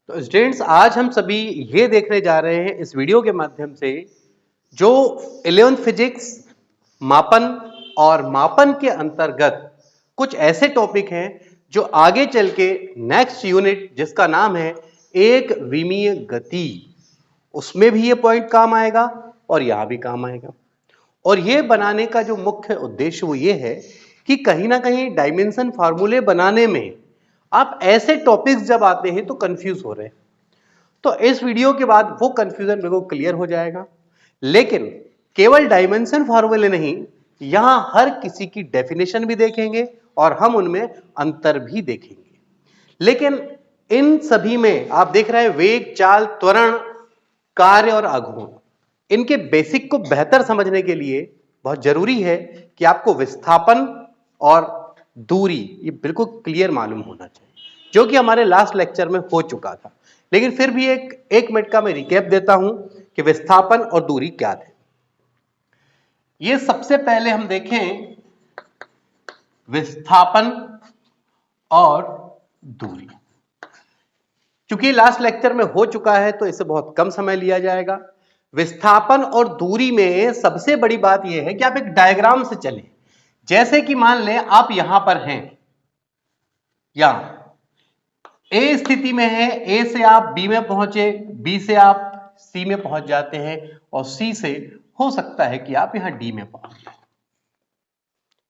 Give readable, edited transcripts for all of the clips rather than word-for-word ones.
तो स्टूडेंट्स, आज हम सभी ये देखने जा रहे हैं इस वीडियो के माध्यम से जो 11th फिजिक्स मापन और मापन के अंतर्गत कुछ ऐसे टॉपिक हैं जो आगे चल के नेक्स्ट यूनिट जिसका नाम है एक विमीय गति, उसमें भी ये पॉइंट काम आएगा और यहां भी काम आएगा। और ये बनाने का जो मुख्य उद्देश्य वो ये है कि कहीं ना कहीं डायमेंशन फार्मूले बनाने में आप ऐसे टॉपिक्स जब आते हैं तो कंफ्यूज हो रहे हैं, तो इस वीडियो के बाद वो कंफ्यूजन मेरे को क्लियर हो जाएगा। लेकिन केवल डायमेंशन फार्मूले नहीं, यहां हर किसी की डेफिनेशन भी देखेंगे और हम उनमें अंतर भी देखेंगे। लेकिन इन सभी में आप देख रहे हैं वेग, चाल, त्वरण, कार्य और आघूर्ण, इनके बेसिक को बेहतर समझने के लिए बहुत जरूरी है कि आपको विस्थापन और दूरी ये बिल्कुल क्लियर मालूम होना चाहिए, जो कि हमारे लास्ट लेक्चर में हो चुका था। लेकिन फिर भी एक मिनट का मैं रिकैप देता हूं कि विस्थापन और दूरी क्या थे। ये सबसे पहले हम देखें विस्थापन और दूरी। चूंकि लास्ट लेक्चर में हो चुका है तो इसे बहुत कम समय लिया जाएगा। विस्थापन और दूरी में सबसे बड़ी बात यह है कि आप एक डायग्राम से चलें। जैसे कि मान लें आप यहां पर हैं, या ए स्थिति में है, ए से आप बी में पहुंचे, बी से आप सी में पहुंच जाते हैं और सी से हो सकता है कि आप यहां डी में पहुंच जाए।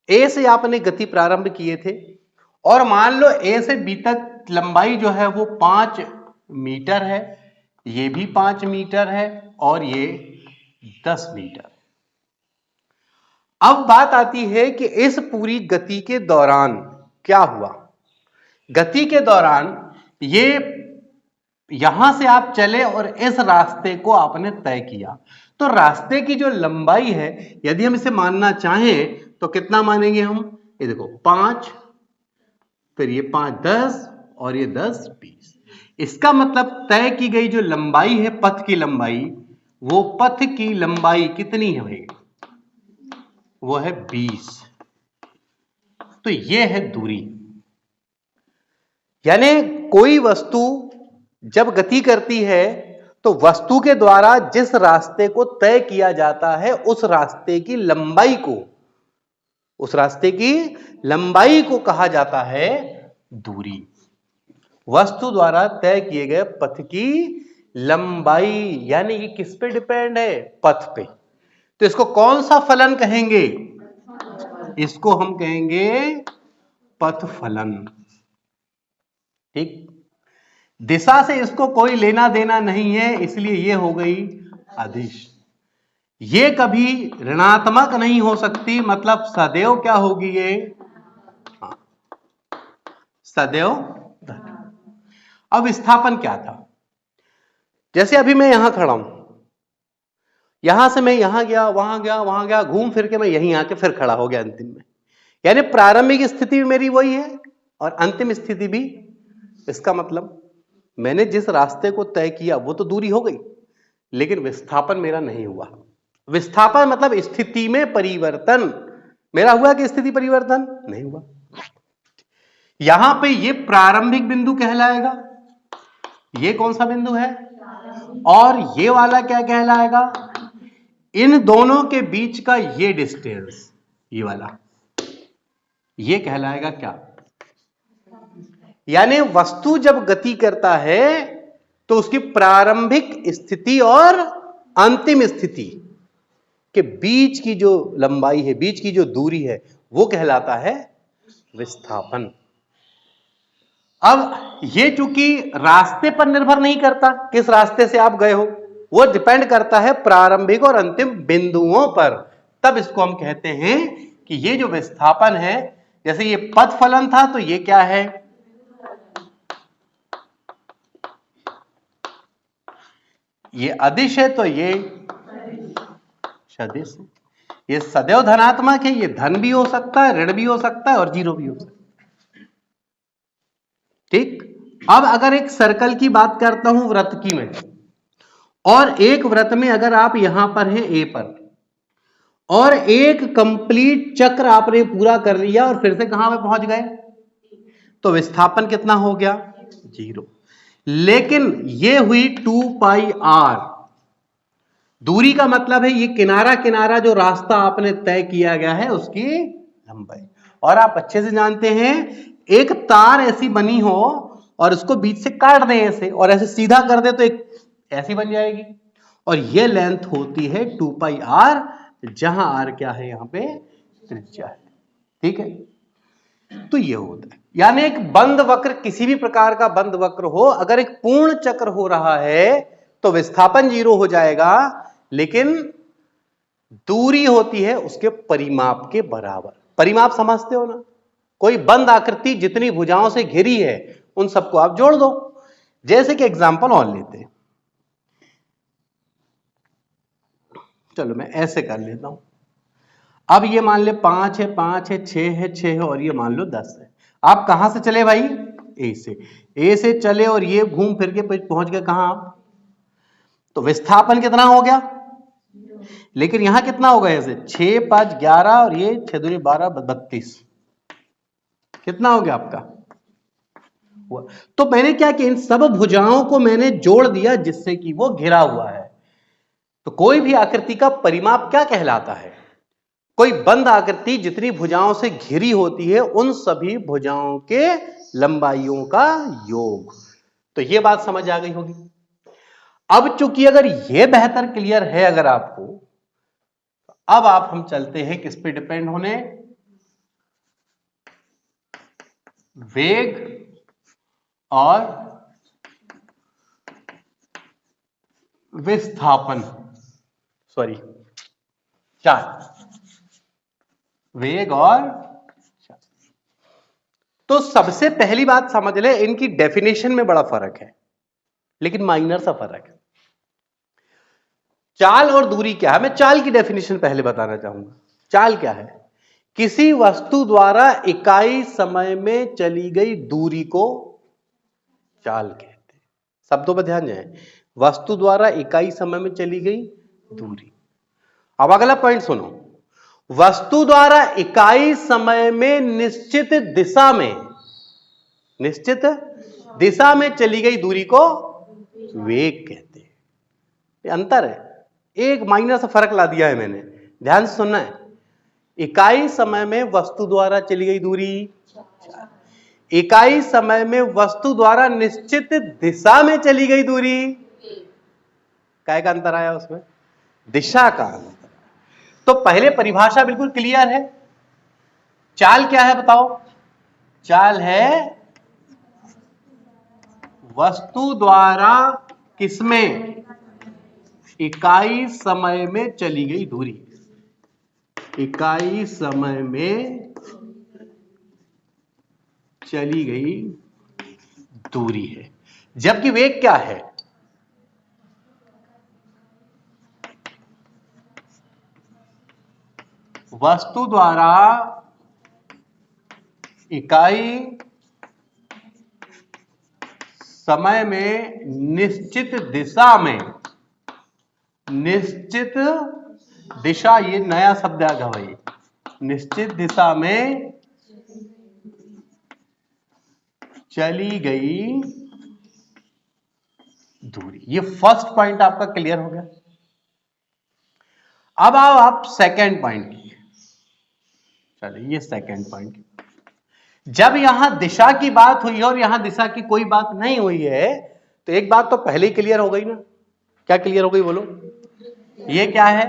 ए से आपने गति प्रारंभ किए थे और मान लो ए से बी तक लंबाई जो है वो 5 मीटर है, ये भी 5 मीटर है और ये 10 मीटर। अब बात आती है कि इस पूरी गति के दौरान क्या हुआ। गति के दौरान ये यहां से आप चले और इस रास्ते को आपने तय किया, तो रास्ते की जो लंबाई है यदि हम इसे मानना चाहें तो कितना मानेंगे हम? ये देखो 5, फिर ये 5 10 और ये 10 20। इसका मतलब तय की गई जो लंबाई है, पथ की लंबाई, वो पथ की लंबाई कितनी है? वो है 20। तो ये है दूरी। यानी कोई वस्तु जब गति करती है तो वस्तु के द्वारा जिस रास्ते को तय किया जाता है उस रास्ते की लंबाई को कहा जाता है दूरी। वस्तु द्वारा तय किए गए पथ की लंबाई, यानी ये किस पे डिपेंड है? पथ पे। तो इसको कौन सा फलन कहेंगे? इसको हम कहेंगे पथ फलन। ठीक, दिशा से इसको कोई लेना देना नहीं है, इसलिए ये हो गई अदिश। ये कभी ऋणात्मक नहीं हो सकती, मतलब सदैव क्या होगी ये? सदैव धन। अब विस्थापन क्या था? जैसे अभी मैं यहां खड़ा हूं, यहां से मैं यहां गया, वहां गया, वहां गया, घूम फिर के मैं यहीं आके फिर खड़ा हो गया अंतिम में। यानी प्रारंभिक स्थिति भी मेरी वही है और अंतिम स्थिति भी। इसका मतलब मैंने जिस रास्ते को तय किया वो तो दूरी हो गई, लेकिन विस्थापन मेरा नहीं हुआ। विस्थापन मतलब स्थिति में परिवर्तन। मेरा हुआ कि स्थिति परिवर्तन नहीं हुआ। यहां पे ये प्रारंभिक बिंदु कहलाएगा। ये कौन सा बिंदु है? और ये वाला क्या कहलाएगा? इन दोनों के बीच का ये डिस्टेंस, ये वाला, ये कहलाएगा क्या? यानी वस्तु जब गति करता है तो उसकी प्रारंभिक स्थिति और अंतिम स्थिति के बीच की जो लंबाई है, बीच की जो दूरी है, वो कहलाता है विस्थापन। अब ये चूंकि रास्ते पर निर्भर नहीं करता, किस रास्ते से आप गए हो, वो डिपेंड करता है प्रारंभिक और अंतिम बिंदुओं पर। तब इसको हम कहते हैं कि ये जो विस्थापन है, जैसे ये पथ फलन था तो ये क्या है? ये अदिश है तो ये सदिश है। ये सदैव धनात्मक है, ये धन भी हो सकता है, ऋण भी हो सकता है और जीरो भी हो सकता है। ठीक, अब अगर एक सर्कल की बात करता हूं वृत्त की मैं, और एक वृत्त में अगर आप यहां पर हैं ए पर, और एक कंप्लीट चक्र आपने पूरा कर लिया और फिर से कहां पे पहुंच गए, तो विस्थापन कितना हो गया? 0। लेकिन ये हुई 2 पाई आर। दूरी का मतलब है ये किनारा किनारा जो रास्ता आपने तय किया गया है उसकी लंबाई। और आप अच्छे से जानते हैं एक तार ऐसी बनी हो और उसको बीच से काट दें ऐसे और ऐसे सीधा कर दे तो एक ऐसी बन जाएगी, और ये लेंथ होती है 2 पाई आर, जहां आर क्या है यहां पे त्रिज्या है। ठीक है, तो ये होता है, यानी एक बंद वक्र, किसी भी प्रकार का बंद वक्र हो, अगर एक पूर्ण चक्र हो रहा है तो विस्थापन 0 हो जाएगा, लेकिन दूरी होती है उसके परिमाप के बराबर। परिमाप समझते हो ना, कोई बंद आकृति जितनी भुजाओं से घिरी है उन सबको आप जोड़ दो। जैसे कि एग्जांपल और लेते हैं, चलो मैं ऐसे कर लेता हूं। अब ये मान ले 5 है, 5 है, 6 है, 6 है, और ये मान लो 10 है। आप कहां से चले भाई? ए से चले और ये घूम फिर के पहुंच गए कहां आप? तो विस्थापन कितना हो गया? लेकिन यहां कितना होगा? ऐसे 6 5 11 और ये 6 दूनी 12 32, कितना हो गया आपका? तो मैंने क्या किया, इन सब भुजाओं को मैंने जोड़ दिया जिससे कि वो घिरा हुआ है। तो कोई भी आकृति का परिमाप क्या कहलाता है? कोई बंद आकृति जितनी भुजाओं से घिरी होती है उन सभी भुजाओं के लंबाइयों का योग। तो ये बात समझ आ गई होगी। अब चूंकि अगर ये बेहतर क्लियर है अगर आपको, अब आप हम चलते हैं किस पे डिपेंड होने? वेग और विस्थापन, सॉरी चाल, वेग और चाल। तो सबसे पहली बात समझ ले, इनकी डेफिनेशन में बड़ा फर्क है, लेकिन माइनर सा फर्क है। चाल और दूरी क्या है? मैं चाल की डेफिनेशन पहले बताना चाहूंगा। चाल क्या है? किसी वस्तु द्वारा इकाई समय में चली गई दूरी को चाल कहते हैं। शब्दों पर ध्यान जाए, वस्तु द्वारा इकाई समय में चली गई दूरी। अब अगला पॉइंट सुनो, वस्तु द्वारा इकाई समय में निश्चित दिशा में चली गई दूरी को वेग कहते हैं। ये अंतर है, एक माइनर सा फर्क ला दिया है मैंने, ध्यान से सुनना है। इकाई समय में वस्तु द्वारा चली गई दूरी, इकाई समय में वस्तु द्वारा निश्चित दिशा में चली गई दूरी, काय का अंतर आया उसमें? दिशा का अंतर। तो पहले परिभाषा बिल्कुल क्लियर है। चाल क्या है बताओ? चाल है वस्तु द्वारा किसमें? इकाई समय में चली गई दूरी, इकाई समय में चली गई दूरी है। जबकि वेग क्या है? वस्तु द्वारा इकाई समय में निश्चित दिशा में, निश्चित दिशा, ये नया शब्द आ गया भाई, निश्चित दिशा में चली गई दूरी। ये फर्स्ट पॉइंट आपका क्लियर हो गया। अब आओ आप सेकंड पॉइंट की। चलिए ये सेकंड पॉइंट, जब यहां दिशा की बात हुई है और यहां दिशा की कोई बात नहीं हुई है, तो एक बात तो पहले ही क्लियर हो गई ना। क्या क्लियर हो गई बोलो? ये क्या है?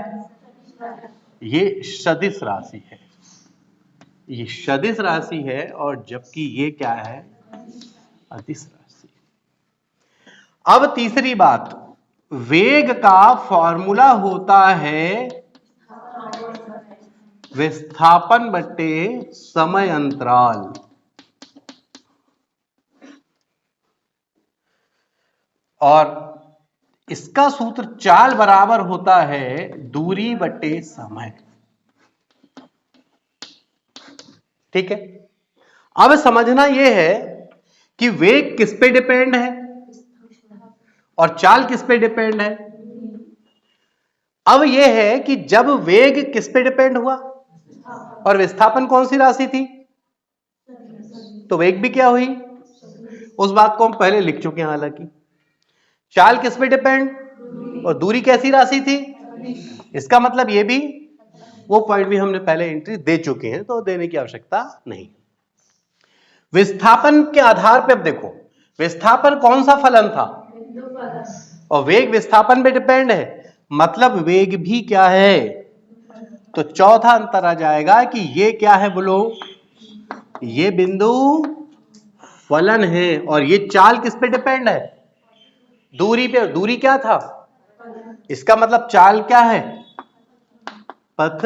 ये सदिश राशि है, ये सदिश राशि है, और जबकि ये क्या है? अदिश राशि। अब तीसरी बात, वेग का फॉर्मूला होता है विस्थापन बटे समय अंतराल। और इसका सूत्र चाल बराबर होता है दूरी बटे समय। ठीक है, अब समझना यह है कि वेग किस पे डिपेंड है और चाल किस पे डिपेंड है। अब यह है कि जब वेग किस पे डिपेंड हुआ और विस्थापन कौन सी राशि थी, तो वेग भी क्या हुई? उस बात को हम पहले लिख चुके हैं। हालांकि चाल किस पे डिपेंड और दूरी कैसी राशि थी, इसका मतलब ये भी वो पॉइंट भी हमने पहले एंट्री दे चुके हैं, तो देने की आवश्यकता नहीं। विस्थापन के आधार पे अब देखो, विस्थापन कौन सा फलन था, और वेग विस्थापन पे डिपेंड है, मतलब वेग भी क्या है। तो चौथा अंतर आ जाएगा कि ये क्या है बोलो, ये बिंदु फलन है, और ये चाल किस पे डिपेंड है, दूरी पे। दूरी क्या था, इसका मतलब चाल क्या है, पथ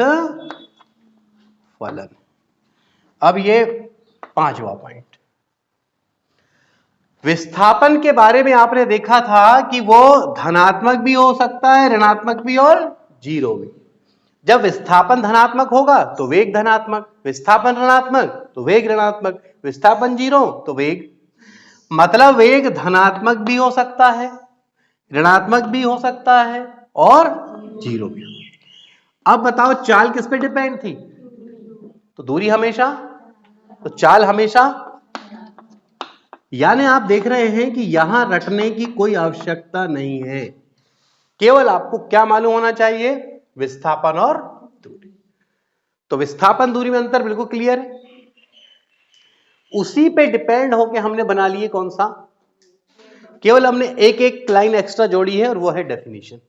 फलन। अब ये पांचवा पॉइंट, विस्थापन के बारे में आपने देखा था कि वो धनात्मक भी हो सकता है, ऋणात्मक भी और जीरो भी। जब विस्थापन धनात्मक होगा तो वेग धनात्मक, विस्थापन ऋणात्मक तो वेग ऋणात्मक, विस्थापन जीरो तो वेग, मतलब वेग धनात्मक भी हो सकता है, ऋणात्मक भी हो सकता है और जीरो भी। अब बताओ चाल किस पे डिपेंड थी, तो दूरी हमेशा, तो चाल हमेशा। यानी आप देख रहे हैं कि यहां रटने की कोई आवश्यकता नहीं है, केवल आपको क्या मालूम होना चाहिए, विस्थापन और दूरी। तो विस्थापन दूरी में अंतर बिल्कुल क्लियर है, उसी पे डिपेंड होके हमने बना लिए कौन सा, केवल हमने एक एक लाइन एक्स्ट्रा जोड़ी है और वो है डेफिनेशन।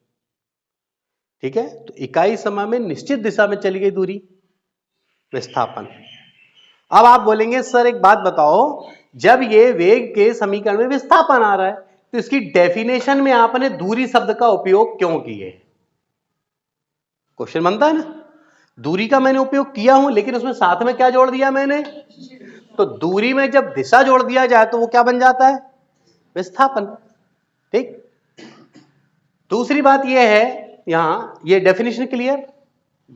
ठीक है, तो इकाई समय में निश्चित दिशा में चली गई दूरी, विस्थापन। अब आप बोलेंगे सर एक बात बताओ, जब ये वेग के समीकरण में विस्थापन आ रहा है तो इसकी डेफिनेशन में आपने दूरी शब्द का उपयोग क्यों किए, क्वेश्चन बनता है ना। दूरी का मैंने उपयोग किया हूं, लेकिन उसमें साथ में क्या जोड़ दिया मैंने, तो दूरी में जब दिशा जोड़ दिया जाए तो वो क्या बन जाता है, विस्थापन। ठीक, दूसरी बात यह है, यहां ये डेफिनेशन क्लियर,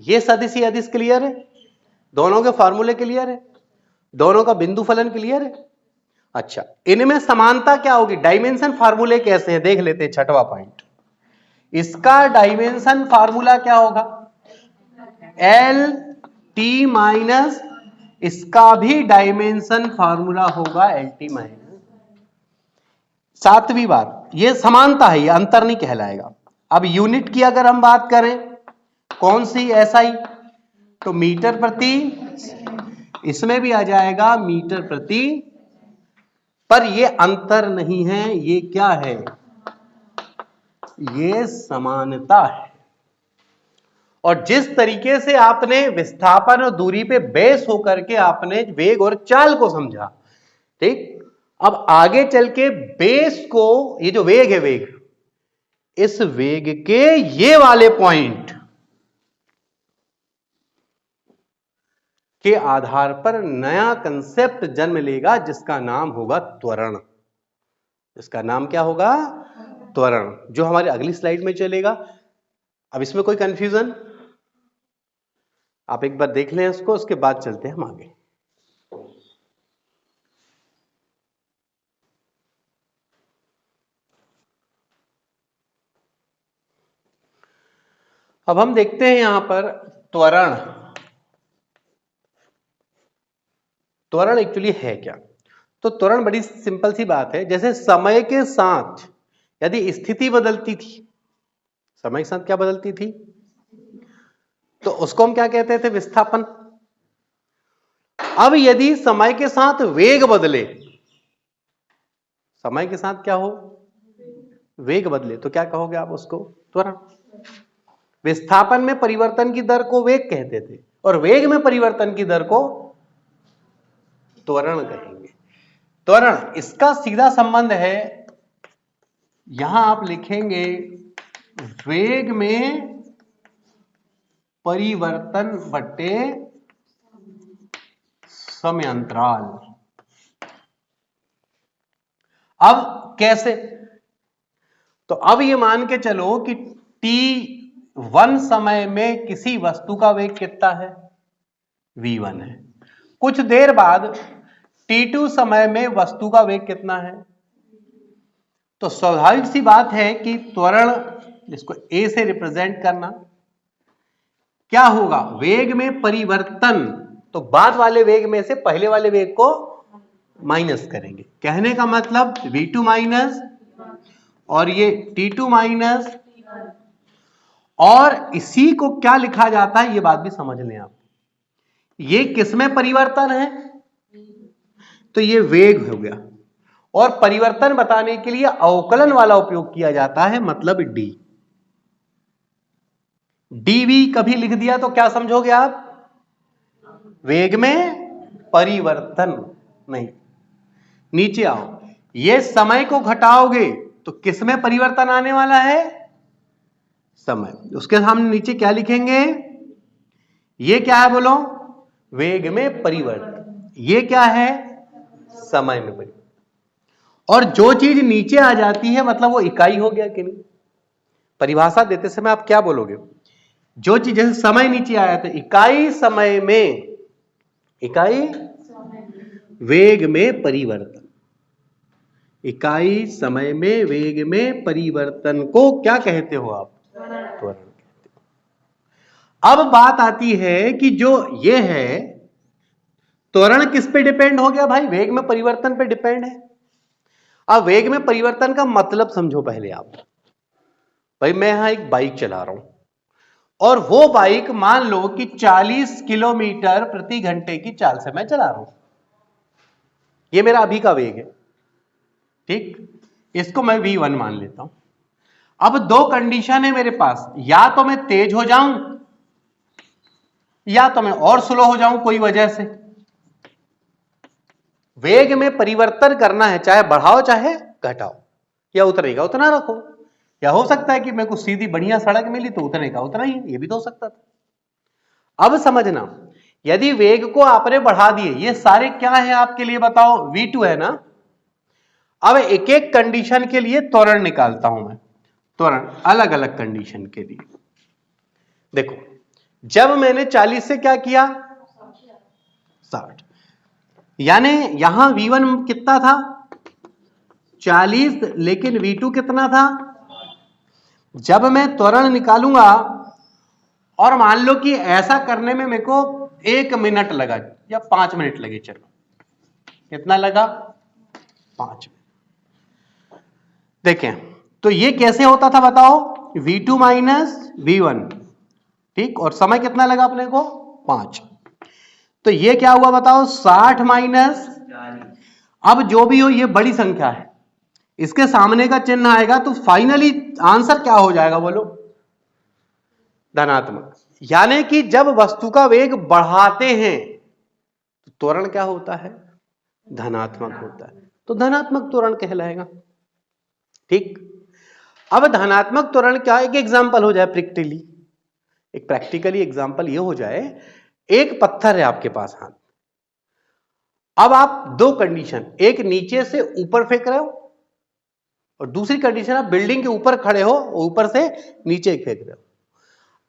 ये सदिश ही अदिश क्लियर है, दोनों के फॉर्मूले क्लियर है, दोनों का बिंदु फलन क्लियर है। अच्छा, इनमें समानता क्या होगी, डायमेंशन फार्मूले कैसे हैं देख लेते हैं। छठवां पॉइंट, इसका डायमेंशन फार्मूला क्या होगा, एल टी माइनस, इसका भी डायमेंशन फार्मूला होगा एल टी माइनस। सातवीं बात, ये समानता है, ये अंतर नहीं कहलाएगा। अब यूनिट की अगर हम बात करें, कौन सी, एसआई, तो मीटर प्रति, इसमें भी आ जाएगा मीटर प्रति, पर ये अंतर नहीं है, ये क्या है, ये समानता है। और जिस तरीके से आपने विस्थापन और दूरी पे बेस होकर के आपने वेग और चाल को समझा, ठीक, अब आगे चल के बेस को, ये जो वेग है, वेग, इस वेग के ये वाले पॉइंट के आधार पर नया कंसेप्ट जन्म लेगा जिसका नाम होगा त्वरण। इसका नाम क्या होगा, त्वरण, जो हमारी अगली स्लाइड में चलेगा। अब इसमें कोई कंफ्यूजन, आप एक बार देख लें इसको, उसके बाद चलते हैं हम आगे। अब हम देखते हैं यहां पर त्वरण। त्वरण एक्चुअली है क्या, तो त्वरण बड़ी सिंपल सी बात है, जैसे समय के साथ यदि स्थिति बदलती थी, समय के साथ क्या बदलती थी, तो उसको हम क्या कहते थे, विस्थापन। अब यदि समय के साथ वेग बदले, समय के साथ क्या हो, वेग बदले, तो क्या कहोगे आप उसको, त्वरण। विस्थापन में परिवर्तन की दर को वेग कहते थे, और वेग में परिवर्तन की दर को त्वरण कहेंगे। त्वरण, इसका सीधा संबंध है, यहां आप लिखेंगे वेग में परिवर्तन बटे समयांतराल। अब कैसे, तो अब ये मान के चलो कि t1 समय में किसी वस्तु का वेग कितना है, v1 है। कुछ देर बाद t2 समय में वस्तु का वेग कितना है, तो स्वाभाविक सी बात है कि त्वरण, जिसको a से रिप्रेजेंट करना, क्या होगा, वेग में परिवर्तन, तो बाद वाले वेग में से पहले वाले वेग को माइनस करेंगे। कहने का मतलब V2 माइनस और ये T2 माइनस, और इसी को क्या लिखा जाता है ये बात भी समझ लें आप। ये किसमें परिवर्तन है? तो ये वेग हो गया, और परिवर्तन बताने के लिए अवकलन वाला उपयोग किया जाता है, मतलब डी। डीवी कभी लिख दिया तो क्या समझोगे आप? वेग में परिवर्तन नहीं। नीचे आओ, ये समय को घटाओगे तो किसमें परिवर्तन आने वाला है? समय। उसके सामने नीचे क्या लिखेंगे? ये क्या है बोलो? वेग में परिवर्तन। ये क्या है? समय में परिवर्तन। और जो चीज नीचे आ जाती है मतलब वो इकाई हो गया कि नहीं? परिभाषा देते समय आप क्या बोलोगे? जो चीज जैसे समय नीचे आया तो इकाई समय में, इकाई वेग में परिवर्तन, इकाई समय में वेग में परिवर्तन को क्या कहते हो आप? त्वरण कहते हो। अब बात आती है कि जो ये है त्वरण किस पे डिपेंड हो गया भाई? वेग में परिवर्तन पे डिपेंड है। अब वेग में परिवर्तन का मतलब समझो पहले आप। भाई मैं यहां एक बाइक चला रहा हूं, और वो बाइक मान लो कि 40 किलोमीटर प्रति घंटे की चाल से मैं चला रहा हूं। ये मेरा अभी का वेग है, ठीक? इसको मैं V1 मान लेता हूं। अब दो कंडीशन है मेरे पास, या तो मैं तेज हो जाऊं या तो मैं और स्लो हो जाऊं कोई वजह से। वेग में परिवर्तन करना है, चाहे बढ़ाओ चाहे घटाओ, या उतरेगा उतना रखो, या हो सकता है कि मेरे को सीधी बढ़िया सड़क मिली तो उतने का उतना ही, ये भी तो हो सकता था। अब समझना, यदि वेग को आपने बढ़ा दिए, ये सारे क्या है आपके लिए बताओ? V2 है ना। अब एक एक कंडीशन के लिए त्वरण निकालता हूं मैं, त्वरण अलग अलग कंडीशन के लिए। देखो, जब मैंने 40 से क्या किया? 60, यानी यहां V1 कितना था? 40, लेकिन V2 कितना था? जब मैं त्वरण निकालूंगा, और मान लो कि ऐसा करने में मेरे को 1 मिनट लगा या 5 मिनट लगे, चलो कितना लगा? 5 मिनट। देखें तो ये कैसे होता था बताओ? V2 माइनस V1, ठीक, और समय कितना लगा अपने को? 5। तो ये क्या हुआ बताओ? 60 माइनस, अब जो भी हो ये बड़ी संख्या है, इसके सामने का चिन्ह आएगा तो फाइनली आंसर क्या हो जाएगा बोलो? धनात्मक। यानी कि जब वस्तु का वेग बढ़ाते हैं तो त्वरण क्या होता है? धनात्मक होता है, तो धनात्मक त्वरण कहलाएगा, ठीक। अब धनात्मक त्वरण क्या? एक एग्जांपल हो जाए प्रैक्टिकली, एक प्रैक्टिकली एग्जांपल ये हो जाए, एक पत्थर है आपके पास हाथ, अब आप दो कंडीशन, एक नीचे से ऊपर फेंक रहे हो और दूसरी कंडीशन आप बिल्डिंग के ऊपर खड़े हो, ऊपर से नीचे फेंक रहे हो।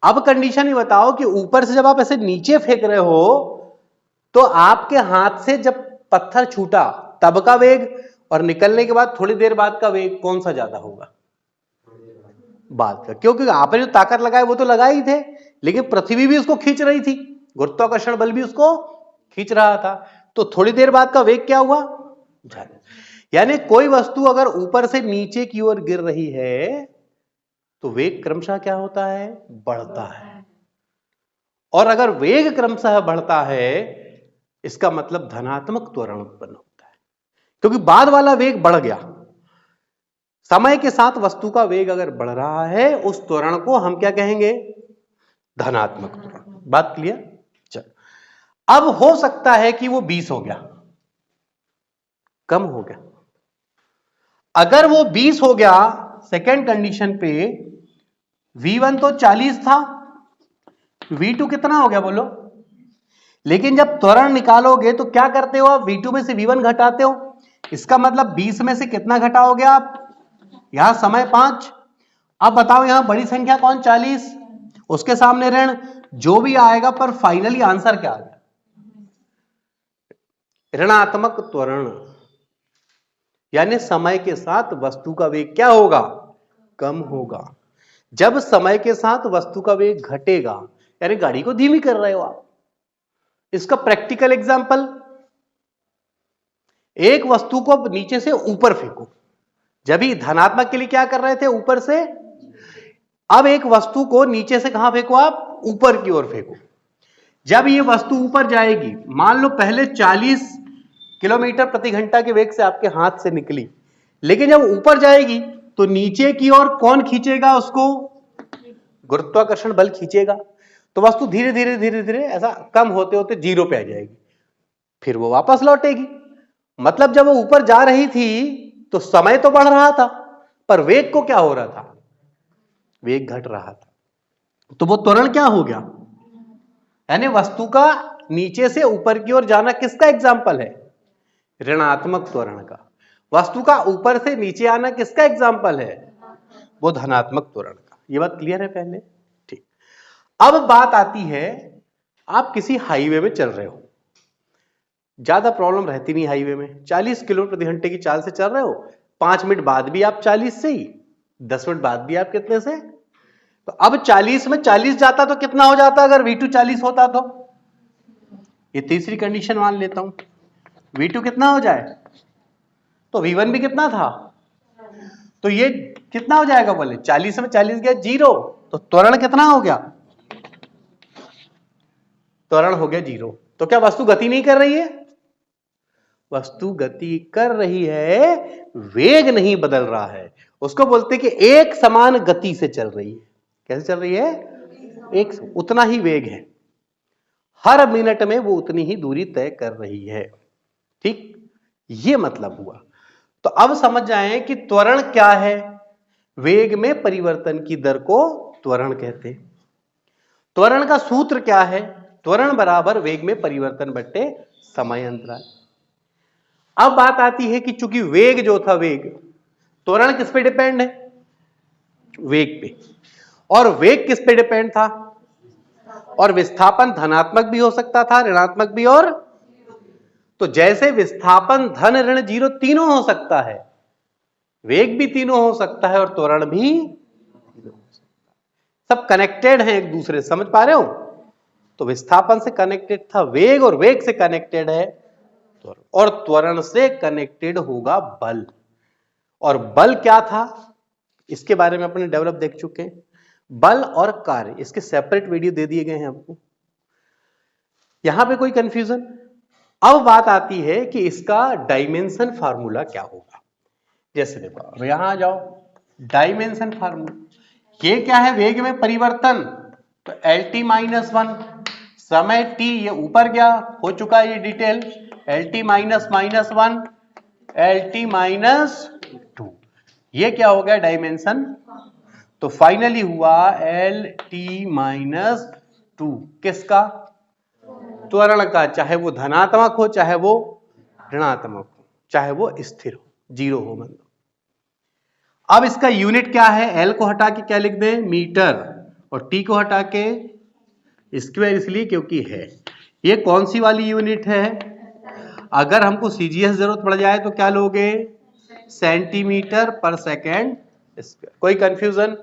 अब कंडीशन ये बताओ कि ऊपर से जब आप ऐसे नीचे फेंक रहे हो तो आपके हाथ से जब पत्थर छूटा तब का वेग और निकलने के बाद थोड़ी देर बाद का वेग कौन सा ज्यादा होगा? बाद का, क्योंकि आपने जो ताकत लगाई वो तो लगाए ही थे, लेकिन पृथ्वी भी उसको खींच रही थी, गुरुत्वाकर्षण बल भी उसको खींच रहा था, तो थोड़ी देर बाद का वेग क्या हुआ? ज्यादा। यानी कोई वस्तु अगर ऊपर से नीचे की ओर गिर रही है तो वेग क्रमशः क्या होता है? बढ़ता है। और अगर वेग क्रमशः बढ़ता है इसका मतलब धनात्मक त्वरण उत्पन्न होता है, क्योंकि बाद वाला वेग बढ़ गया। समय के साथ वस्तु का वेग अगर बढ़ रहा है उस त्वरण को हम क्या कहेंगे? धनात्मक त्वरण। बात क्लियर? चल, अब हो सकता है कि वो 20 हो गया, कम हो गया। अगर वो 20 हो गया सेकेंड कंडीशन पे, V1 तो 40 था, V2 कितना हो गया बोलो? लेकिन जब त्वरण निकालोगे तो क्या करते हो आप? V2 में से V1 घटाते हो, इसका मतलब 20 में से कितना घटाओगे आप? यहां समय 5। अब बताओ यहां बड़ी संख्या कौन? 40, उसके सामने ऋण, जो भी आएगा पर फाइनली आंसर क्या आ गया? ऋणात्मक त्वरण। यानी समय के साथ वस्तु का वेग क्या होगा? कम होगा। जब समय के साथ वस्तु का वेग घटेगा, यानी गाड़ी को धीमी कर रहे हो आप। इसका प्रैक्टिकल एग्जांपल, एक वस्तु को अब नीचे से ऊपर फेंको। जब ही धनात्मक के लिए क्या कर रहे थे, ऊपर से। अब एक वस्तु को नीचे से कहां फेंको आप, ऊपर की ओर फेंको। जब ये वस्तु ऊपर जाएगी, मान लो पहले 40 किलोमीटर प्रति घंटा के वेग से आपके हाथ से निकली, लेकिन जब ऊपर जाएगी तो नीचे की ओर कौन खींचेगा उसको, गुरुत्वाकर्षण बल खींचेगा। तो वस्तु धीरे धीरे धीरे धीरे ऐसा कम होते होते जीरो पे आ जाएगी, फिर वो वापस लौटेगी। मतलब जब वो ऊपर जा रही थी तो समय तो बढ़ रहा था, पर वेग को क्या हो रहा था, वेग घट रहा था। तो वो त्वरण क्या हो गया, यानी वस्तु का नीचे से ऊपर की ओर जाना किसका एग्जाम्पल है, ऋणात्मक त्वरण का। वस्तु का ऊपर से नीचे आना किसका एग्जाम्पल है, वो धनात्मक त्वरण का। ये बात क्लियर है पहले, ठीक। अब बात आती है, आप किसी हाईवे में चल रहे हो, ज्यादा प्रॉब्लम रहती नहीं हाईवे में, 40 किलोमीटर प्रति घंटे की चाल से चल रहे हो, 5 मिनट बाद भी आप 40 से ही, 10 मिनट बाद भी आप कितने से। तो अब 40 में 40 जाता तो कितना हो जाता अगर V2 40 होता तो, ये तीसरी कंडीशन मान लेता हूं, V2 कितना हो जाए, तो V1 भी कितना था, तो ये कितना हो जाएगा बोले, 40 में 40 गया जीरो, तो त्वरण कितना हो गया, त्वरण हो गया जीरो। तो क्या वस्तु गति नहीं कर रही है, वस्तु गति कर रही है, वेग नहीं बदल रहा है। उसको बोलते कि एक समान गति से चल रही है। कैसे चल रही है, एक उतना ही वेग है, हर मिनट में वो उतनी ही दूरी तय कर रही है, ठीक। ये मतलब हुआ। तो अब समझ जाएं कि त्वरण क्या है, वेग में परिवर्तन की दर को त्वरण कहते हैं। त्वरण का सूत्र क्या है, त्वरण बराबर वेग में परिवर्तन बट्टे समय अंतराल। अब बात आती है कि चूंकि वेग जो था, वेग, त्वरण किस पे डिपेंड है, वेग पे, और वेग किस पे डिपेंड था, और विस्थापन धनात्मक भी हो सकता था, ऋणात्मक भी, और तो जैसे विस्थापन धन ऋण जीरो तीनों हो सकता है, वेग भी तीनों हो सकता है, और त्वरण भी तीनों हो सकता है। सब कनेक्टेड हैं एक दूसरे, समझ पा रहे हो। तो विस्थापन से कनेक्टेड था वेग, और वेग से कनेक्टेड है त्वरण, और त्वरण से कनेक्टेड होगा बल। और बल क्या था, इसके बारे में अपने डेवलप देख चुके हैं। बल और कार्य, इसके सेपरेट वीडियो दे दिए गए हैं आपको, यहां पे कोई कंफ्यूजन। अब बात आती है कि इसका डायमेंशन फार्मूला क्या होगा। जैसे देखो यहां आ जाओ, डायमेंशन फार्मूला, ये क्या है, वेग में परिवर्तन, तो LT माइनस वन, समय t, ये ऊपर गया, हो चुका है ये detail, LT minus minus one, LT minus two, ये क्या हो गया डायमेंशन। तो फाइनली हुआ LT माइनस टू, किसका, त्वरण का, चाहे वो धनात्मक हो, चाहे वो ऋणात्मक हो, चाहे वो स्थिर हो, जीरो हो मतलब। अब इसका यूनिट क्या है, L को हटा के क्या लिख दें, मीटर, और T को हटा के स्क्वायर, इसलिए क्योंकि है। ये कौन सी वाली यूनिट है, अगर हमको CGS जरूरत पड़ जाए तो क्या लोगे, सेंटीमीटर पर सेकेंड स्क्वायर। कोई कंफ्यूजन।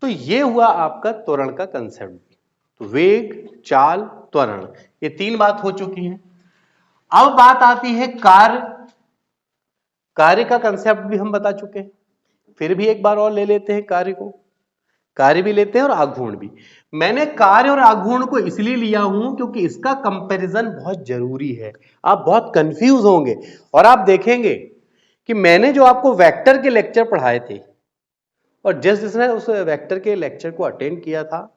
तो ये हुआ आपका त्वरण का कंसेप्ट। तो वेग, चाल, त्वरण, ये तीन बात हो चुकी है। अब बात आती है कार्य। कार्य का कंसेप्ट भी हम बता चुके हैं, फिर भी एक बार और ले लेते हैं कार्य को। कार्य भी लेते हैं और आघूर्ण भी। मैंने कार्य और आघूर्ण को इसलिए लिया हूं क्योंकि इसका कंपैरिजन बहुत जरूरी है। आप बहुत कंफ्यूज होंगे, और आप देखेंगे कि मैंने जो आपको वेक्टर के लेक्चर पढ़ाए थे, और जिसने उस वेक्टर के लेक्चर को अटेंड किया था,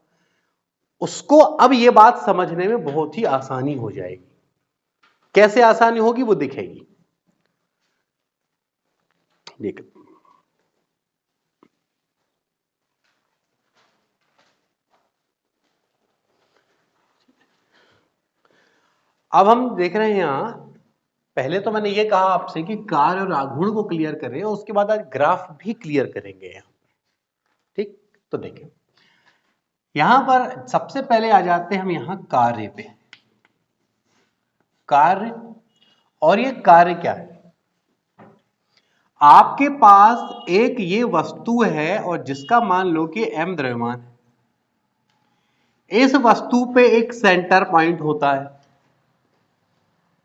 उसको अब यह बात समझने में बहुत ही आसानी हो जाएगी। कैसे आसानी होगी वो दिखेगी, देख। अब हम देख रहे हैं यहां, पहले तो मैंने ये कहा आपसे कि कार्य और आघूर्ण को क्लियर करें, और उसके बाद आज ग्राफ भी क्लियर करेंगे यहां, ठीक। तो देखें, यहां पर सबसे पहले आ जाते हैं हम यहां कार्य पे। कार्य, और ये कार्य क्या है, आपके पास एक ये वस्तु है और जिसका मान लो कि m द्रव्यमान है। इस वस्तु पे एक सेंटर पॉइंट होता है,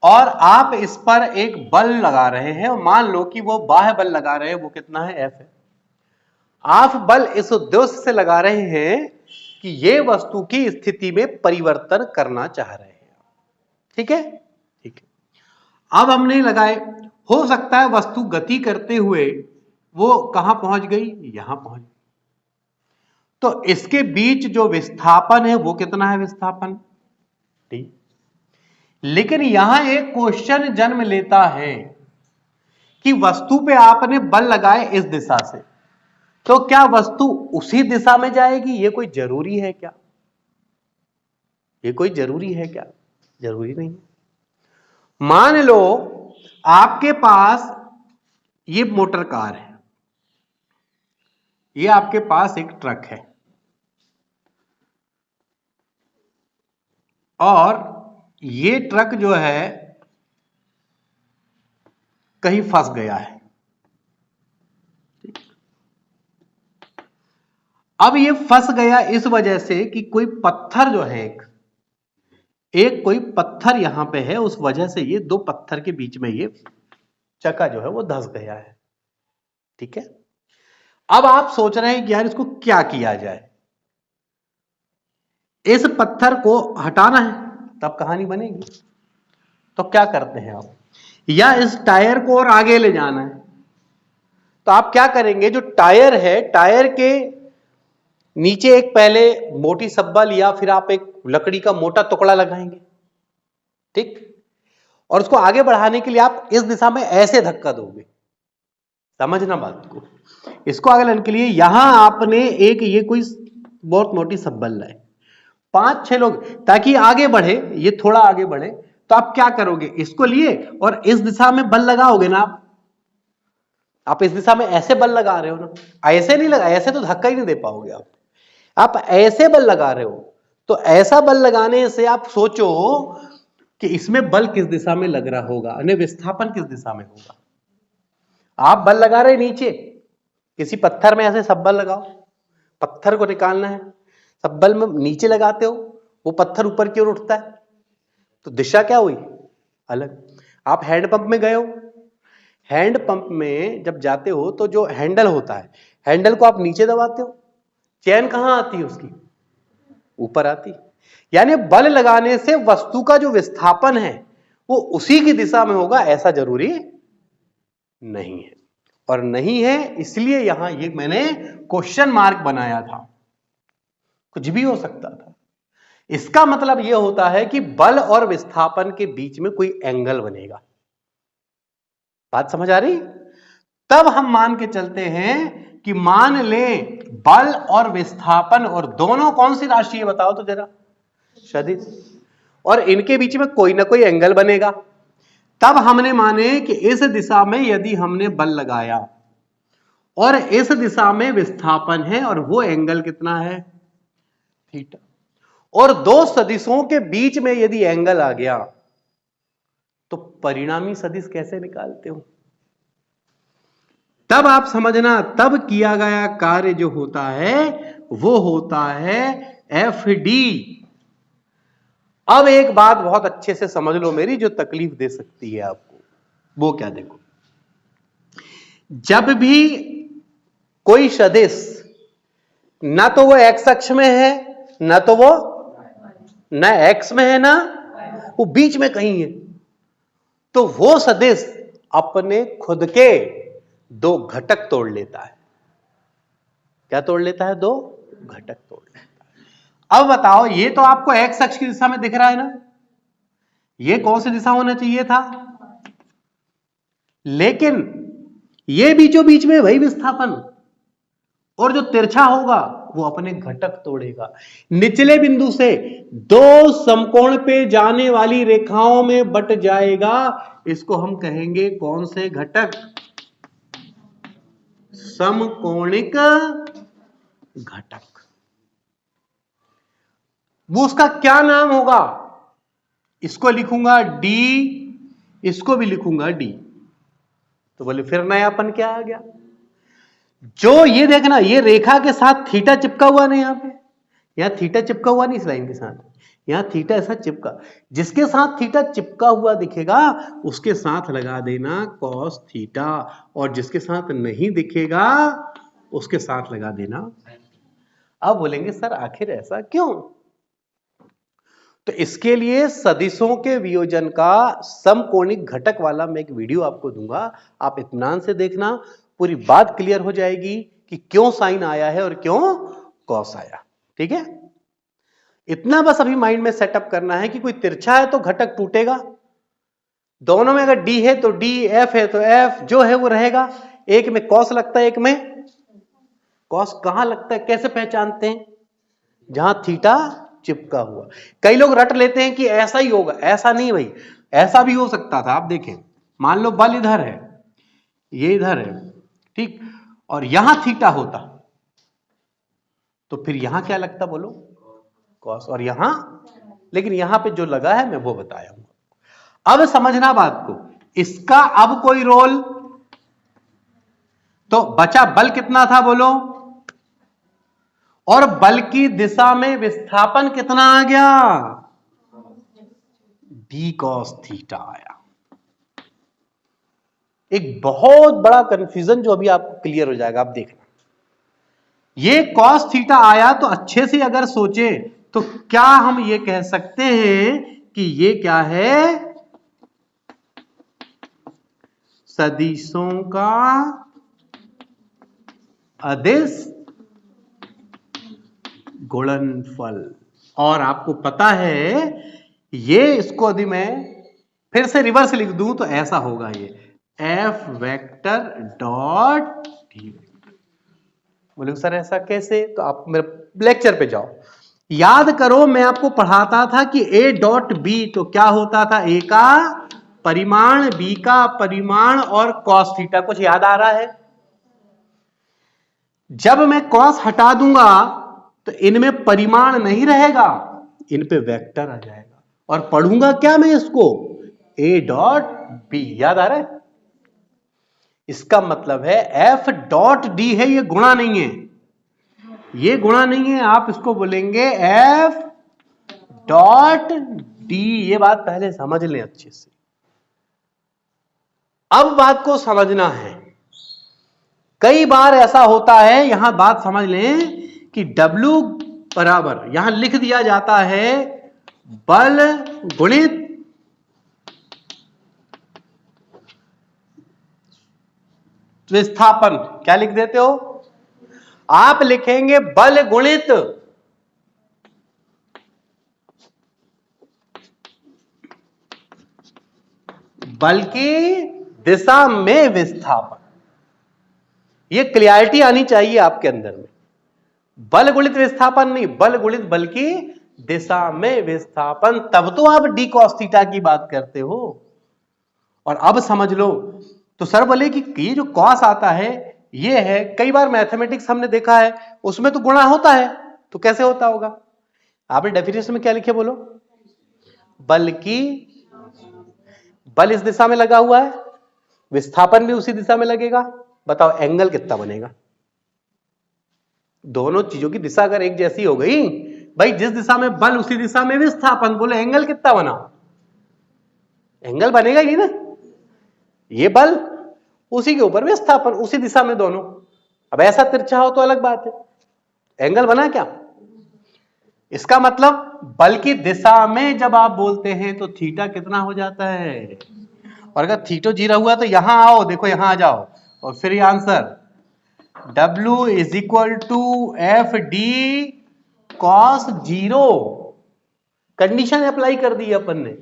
और आप इस पर एक बल लगा रहे हैं, मान लो कि वो बाह्य बल लगा रहे हैं, वो कितना है, F है। आप बल इस उद्देश्य से लगा रहे हैं कि ये वस्तु की स्थिति में परिवर्तन करना चाह रहे हैं। ठीक है, ठीक है। अब हमने लगाए, हो सकता है वस्तु गति करते हुए वो कहां पहुंच गई, यहां पहुंच गई, तो इसके बीच जो विस्थापन है वो कितना है, विस्थापन T। लेकिन यहां एक क्वेश्चन जन्म लेता है कि वस्तु पे आपने बल लगाए इस दिशा से, तो क्या वस्तु उसी दिशा में जाएगी, ये कोई जरूरी है क्या, ये कोई जरूरी है क्या, जरूरी नहीं। मान लो आपके पास ये मोटर कार है, ये आपके पास एक ट्रक है, और ये ट्रक जो है कहीं फंस गया है। अब ये फंस गया इस वजह से कि कोई पत्थर जो है, एक कोई पत्थर यहां पे है, उस वजह से ये दो पत्थर के बीच में ये चक्का जो है वो धंस गया है। ठीक है, अब आप सोच रहे हैं कि यार इसको क्या किया जाए, इस पत्थर को हटाना है, तब कहानी बनेगी। तो क्या करते हैं आप, या इस टायर को और आगे ले जाना है, तो आप क्या करेंगे, जो टायर है, टायर के नीचे एक पहले मोटी सब्बल या फिर आप एक लकड़ी का मोटा टुकड़ा लगाएंगे, ठीक, और उसको आगे बढ़ाने के लिए आप इस दिशा में ऐसे धक्का दोगे, समझना बात को। इसको आगे लाने के लिए यहां आपने एक ये कोई बहुत मोटी सब्बल लाए, 5-6 लोग, ताकि आगे बढ़े, ये थोड़ा आगे बढ़े, तो आप क्या करोगे, इसको लिए और इस दिशा में बल लगाओगे ना आप इस दिशा में ऐसे बल लगा रहे हो ना, ऐसे नहीं लगा, ऐसे तो धक्का ही नहीं दे पाओगे आप ऐसे बल लगा रहे हो, तो ऐसा बल लगाने से आप सोचो कि इसमें बल किस दिशा में लग रहा होगा, यानी विस्थापन किस दिशा में होगा। आप बल लगा रहे नीचे, किसी पत्थर में ऐसे सब्बल लगाओ, पत्थर को निकालना है, सब्बल में नीचे लगाते हो, वो पत्थर ऊपर की ओर उठता है, तो दिशा क्या हुई, अलग। आप हैंडपंप में गए हो, हैंडपंप में जब जाते हो तो जो हैंडल होता है, हैंडल को आप नीचे दबाते हो, चैन कहां आती है उसकी, ऊपर आती। यानी बल लगाने से वस्तु का जो विस्थापन है वो उसी की दिशा में होगा, ऐसा जरूरी नहीं है। और नहीं है इसलिए यहां ये मैंने क्वेश्चन मार्क बनाया था, कुछ भी हो सकता था। इसका मतलब यह होता है कि बल और विस्थापन के बीच में कोई एंगल बनेगा। बात समझ आ रही? तब हम मान के चलते हैं कि मान लें बल और विस्थापन, और दोनों कौन सी राशि है बताओ तो जरा, सदिश, और इनके बीच में कोई ना कोई एंगल बनेगा। तब हमने माने कि इस दिशा में यदि हमने बल लगाया और इस दिशा में विस्थापन है, और वो एंगल कितना है, थीटा, और दो सदिशों के बीच में यदि एंगल आ गया तो परिणामी सदिश कैसे निकालते हो, तब आप समझना, तब किया गया कार्य जो होता है वो होता है एफ डी। अब एक बात बहुत अच्छे से समझ लो मेरी, जो तकलीफ दे सकती है आपको, वो क्या, देखो, जब भी कोई सदिश ना तो वो एक्स अक्ष में है, ना तो वो ना एक्स में है, ना वो बीच में कहीं है, तो वो सदिश अपने खुद के दो घटक तोड़ लेता है। क्या तोड़ लेता है, दो घटक तोड़ लेता है। अब बताओ, ये तो आपको एक्स अक्ष की दिशा में दिख रहा है ना, ये कौन सी दिशा होना चाहिए था, लेकिन ये बीचों बीच में वही विस्थापन, और जो तिरछा होगा वो अपने घटक तोड़ेगा। निचले बिंदु से दो समकोण पे जाने वाली रेखाओं में बट जाएगा, इसको हम कहेंगे कौन से घटक, समकोणिक घटक। वो उसका क्या नाम होगा, इसको लिखूंगा डी, इसको भी लिखूंगा डी। तो बोले फिर नयापन क्या आ गया, जो ये देखना, ये रेखा के साथ थीटा चिपका हुआ नहीं, यहां पे, यहां थीटा चिपका हुआ नहीं इस लाइन के साथ, यहां थीटा ऐसा चिपका, जिसके साथ थीटा चिपका हुआ दिखेगा उसके साथ लगा देना कॉस थीटा, और जिसके साथ नहीं दिखेगा उसके साथ लगा देना। अब बोलेंगे सर आखिर ऐसा क्यों? तो इसके लिए सदिशों के वियोजन का समकोणिक घटक वाला मैं एक वीडियो आपको दूंगा, आप इत्मीनान से देखना, पूरी बात क्लियर हो जाएगी कि क्यों साइन आया है और क्यों कॉस आया। ठीक है, इतना बस अभी माइंड में सेटअप करना है कि कोई तिरछा है तो घटक टूटेगा, दोनों में अगर डी है तो डी, एफ है तो एफ, जो है वो रहेगा। एक में कॉस लगता है, एक में कॉस कहां लगता है, कैसे पहचानते हैं? जहां थीटा चिपका हुआ। कई लोग रट लेते हैं कि ऐसा ही होगा, ऐसा नहीं भाई, ऐसा भी हो सकता था। आप देखें, मान लो बल इधर है, ये इधर है, ठीक, और यहां थीटा होता तो फिर यहां क्या लगता बोलो, कॉस, और यहां, लेकिन यहां पे जो लगा है मैं वो बताया हूं। अब समझना बात को, इसका अब कोई रोल, तो बचा बल कितना था बोलो, और बल की दिशा में विस्थापन कितना आ गया, डी कॉस थीटा आया। एक बहुत बड़ा कंफ्यूजन जो अभी आपको क्लियर हो जाएगा, आप देखना, ये कॉस थीटा आया तो अच्छे से अगर सोचे तो क्या हम ये कह सकते हैं कि ये क्या है, सदिशों का अदिश गुणनफल। और आपको पता है ये, इसको यदि मैं फिर से रिवर्स लिख दूं तो ऐसा होगा, ये एफ वेक्टर डॉट डी। बोले सर ऐसा कैसे? तो आप मेरे लेक्चर पे जाओ, याद करो मैं आपको पढ़ाता था कि ए डॉट बी तो क्या होता था, ए का परिमाण, बी का परिमाण और कॉस थीटा। कुछ याद आ रहा है? जब मैं कॉस हटा दूंगा तो इनमें परिमाण नहीं रहेगा, इन पे वेक्टर आ जाएगा, और पढ़ूंगा क्या मैं इसको, ए डॉट बी। याद आ रहा है? इसका मतलब है एफ डॉट डी है, ये गुणा नहीं है, ये गुणा नहीं है, आप इसको बोलेंगे एफ डॉट डी। ये बात पहले समझ लें अच्छे से। अब बात को समझना है, कई बार ऐसा होता है, यहां बात समझ लें कि W बराबर यहां लिख दिया जाता है बल गुणित विस्थापन। क्या लिख देते हो आप? लिखेंगे बल गुणित बल की दिशा में विस्थापन। ये क्लियरिटी आनी चाहिए आपके अंदर में, बल गुणित विस्थापन नहीं, बल गुणित बल की दिशा में विस्थापन, तब तो आप डी कॉस थीटा की बात करते हो। और अब समझ लो, तो सर बोले कि ये जो कॉस आता है ये है, कई बार मैथमेटिक्स हमने देखा है उसमें तो गुणा होता है, तो कैसे होता होगा? आपने डेफिनेशन में क्या लिखे बोलो, बल की, बल इस दिशा में लगा हुआ है, विस्थापन भी उसी दिशा में लगेगा, बताओ एंगल कितना बनेगा? दोनों चीजों की दिशा अगर एक जैसी हो गई, भाई जिस दिशा में बल उसी दिशा में विस्थापन, बोले एंगल कितना बना? एंगल बनेगा ही ना, ये बल उसी के ऊपर विस्थापन, उसी दिशा में दोनों। अब ऐसा तिरछा हो तो अलग बात है, एंगल बना क्या? इसका मतलब बल की दिशा में जब आप बोलते हैं तो थीटा कितना हो जाता है, और अगर थीटा 0 हुआ तो यहां आओ, देखो यहां आ जाओ, और फिर ये answer W is equal to F D cos 0। Condition apply कर दी अपन ने,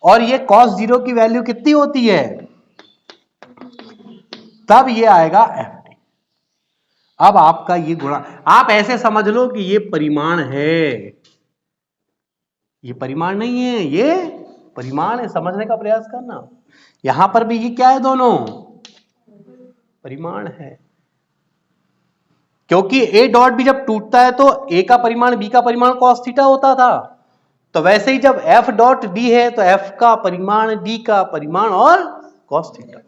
और ये कॉस 0 की वैल्यू कितनी होती है, तब ये आएगा एफ डी। अब आपका ये गुणा, आप ऐसे समझ लो कि ये परिमाण है, ये परिमाण नहीं है, ये परिमाण है, समझने का प्रयास करना। यहां पर भी ये क्या है, दोनों परिमाण है, क्योंकि ए डॉट भी जब टूटता है तो ए का परिमाण बी का परिमाण कॉस थीटा होता था, तो वैसे ही जब एफ डॉट डी है तो एफ का परिमाण डी का परिमाण और कॉस थीटा।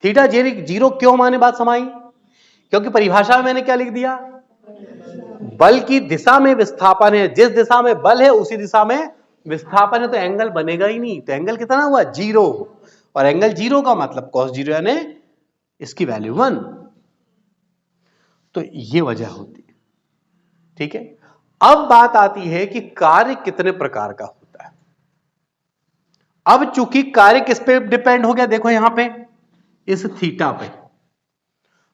थीटा 0 क्यों माने, बात समाई? क्योंकि परिभाषा में मैंने क्या लिख दिया, बल की दिशा में विस्थापन है, जिस दिशा में बल है उसी दिशा में विस्थापन है, तो एंगल बनेगा ही नहीं। तो एंगल कितना हुआ? 0। और एंगल 0 का मतलब cos 0 यानी इसकी वैल्यू 1। तो ये वजह होती है। ठीक है, अब बात आती है कि कार्य कितने प्रकार का होता है। अब चूंकि कार्य किस पे डिपेंड हो गया, देखो यहां पे इस थीटा पे,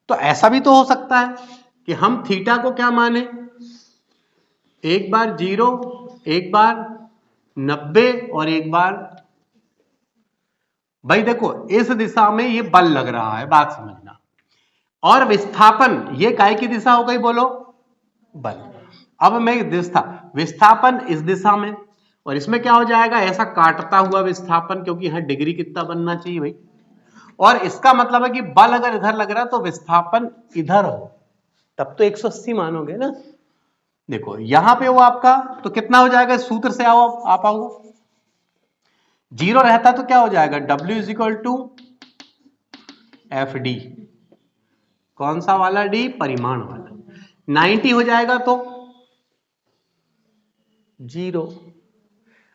तो ऐसा भी तो हो सकता है कि हम थीटा को क्या माने, एक बार 0, एक बार 90 और एक बार, भाई देखो इस दिशा में ये बल लग रहा है, बात समझना, और विस्थापन ये काय की दिशा हो गई बोलो? बल। अब मैं विस्थापन इस दिशा में, और इसमें क्या हो जाएगा? ऐसा काटता हुआ विस्थापन, क्योंकि यहां डिग्री कितना बनना चाहिए भाई, और इसका मतलब है कि बल अगर इधर लग रहा है तो विस्थापन इधर हो, तब तो 180 मानोगे ना। देखो यहां पे वो आपका तो कितना हो जाएगा? सूत्र से आओ आप आओ, 0 रहता तो क्या हो जाएगा? W is equal to F D. कौन सा वाला डी? परिमाण वाला। 90 हो जाएगा तो 0।